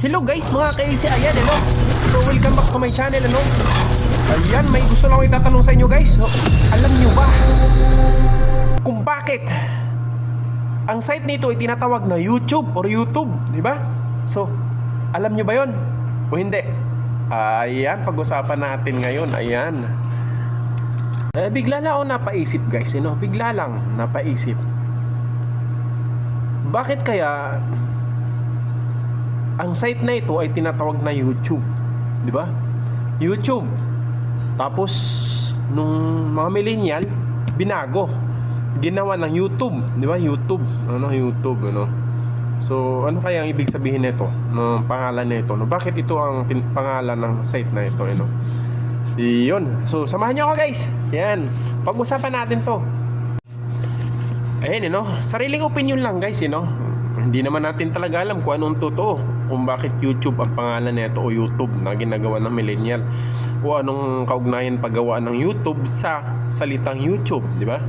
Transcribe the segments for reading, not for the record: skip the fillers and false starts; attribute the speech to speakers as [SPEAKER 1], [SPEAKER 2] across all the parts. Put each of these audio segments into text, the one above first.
[SPEAKER 1] Hello guys mga ka-AC, ayan ano. So welcome back to my channel ano. Ayan, may gusto lang ako itatanong sa inyo guys. So, alam nyo ba kung bakit ang site nito ay tinatawag na YouTube or YouTube, di ba? So, alam nyo ba yon o hindi? Ayan, pag-usapan natin ngayon. Ayan. Bigla lang ako napaisip guys, no? Bigla lang napaisip. Bakit kaya ang site na ito ay tinatawag na YouTube, di ba? YouTube. Tapos nung mga millennial, binago. Ginawa ng YouTube, di ba? YouTube, YouTube, ano? So, ano kaya ang ibig sabihin nito, ng pangalan nito, no? Bakit ito ang pangalan ng site na ito, ano? Iyon. So, samahan niyo ako, guys. Yan. Pag-usapan natin 'to. Ayan, sariling opinion lang, guys, Hindi naman natin talaga alam kung anong totoo, kung bakit YouTube ang pangalan nito o YouTube na ginagawa ng millennial, o anong kaugnayan paggawa ng YouTube sa salitang YouTube, di ba?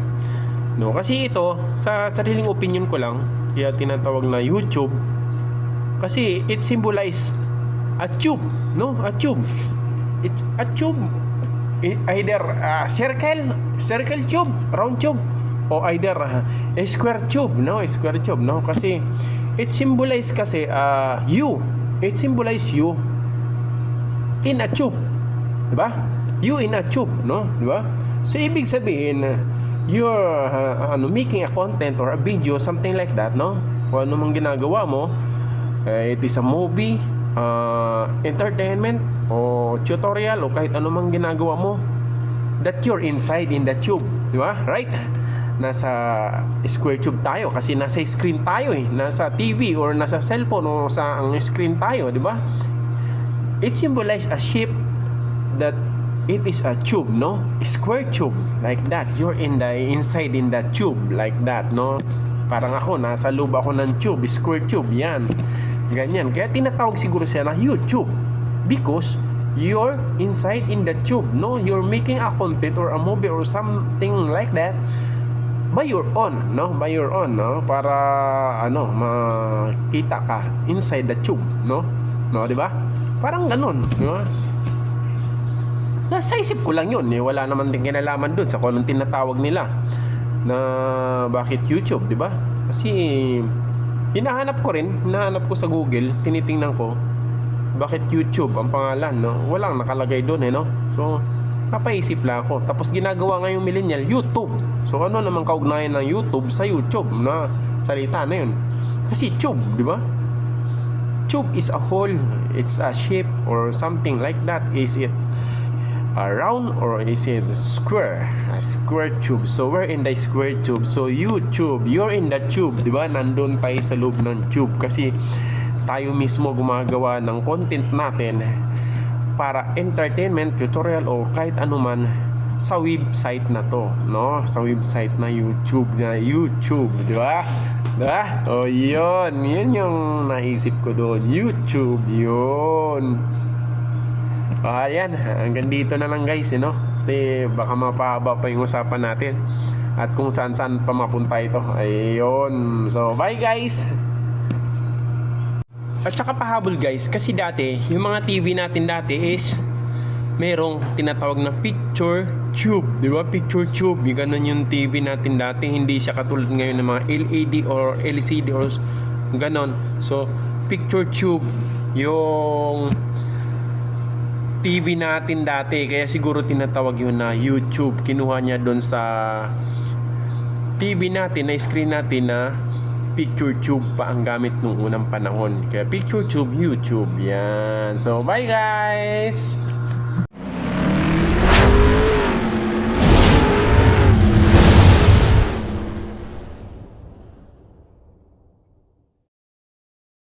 [SPEAKER 1] No, kasi ito sa sariling opinion ko lang kaya tinatawag na YouTube kasi it symbolize a tube, no? A tube. It's a tube. Either circle tube, round tube, o either a square tube, no? A square tube, no? Kasi it symbolize kasi you. It symbolize you in a tube. 'Di ba? You in a tube, no? 'Di ba? So ibig sabihin you're making a content or a video, something like that, no? Kung ano mang ginagawa mo, it is a movie, entertainment o tutorial o kahit ano mang ginagawa mo, that you're inside in the tube, di ba? Right? Nasa square tube tayo kasi nasa screen tayo nasa TV or nasa cellphone o sa ang screen tayo, di ba? It symbolizes a shape that it is a tube, no? A square tube like that. You're inside in that tube like that, no? Parang ako nasa loob ako ng tube, square tube, yan. Ganyan. Kaya tinatawag siguro siya na YouTube because you're inside in the tube, no? You're making a content or a movie or something like that by your own, no? By your own, no? Para makita ka inside the tube, no? No, di ba? Parang ganun, di ba? Nasa isip ko lang yun, wala naman din kinalaman dun sa kung anong tinatawag nila na bakit YouTube, di ba? Kasi hinahanap ko sa Google, tinitingnan ko bakit YouTube ang pangalan, no? Walang nakalagay doon, no? So, napaisip lang ako. Tapos ginagawa ngayong millennial, YouTube. So, ano naman kaugnayan ng YouTube sa YouTube na salita na yun? Kasi tube, di ba? Tube is a hole, it's a shape or something like that. Is it a round or is it square? A square tube. So we're in the square tube. So YouTube, you're in the tube, di ba? Nandun tayo sa loob ng tube kasi tayo mismo gumagawa ng content natin para entertainment, tutorial o kahit anuman sa website na to, no? Sa website na YouTube, di ba? Diba? O yun yung naisip ko doon. YouTube, yun. Ayan, hanggang dito na lang guys, kasi baka mapahaba pa yung usapan natin at kung saan pa mapunta ito. Ayun, so bye guys. At saka pahabol guys, kasi dati yung mga TV natin dati is merong tinatawag na picture tube, di ba? Picture tube, yung ganun yung TV natin dati. Hindi siya katulad ngayon ng mga LED or LCD or ganon. So picture tube yung TV natin dati, kaya siguro tinatawag yun na YouTube. Kinuha niya doon sa TV natin, na screen natin na picture tube pa ang gamit nung unang panahon. Kaya picture tube, YouTube, yan. So bye guys.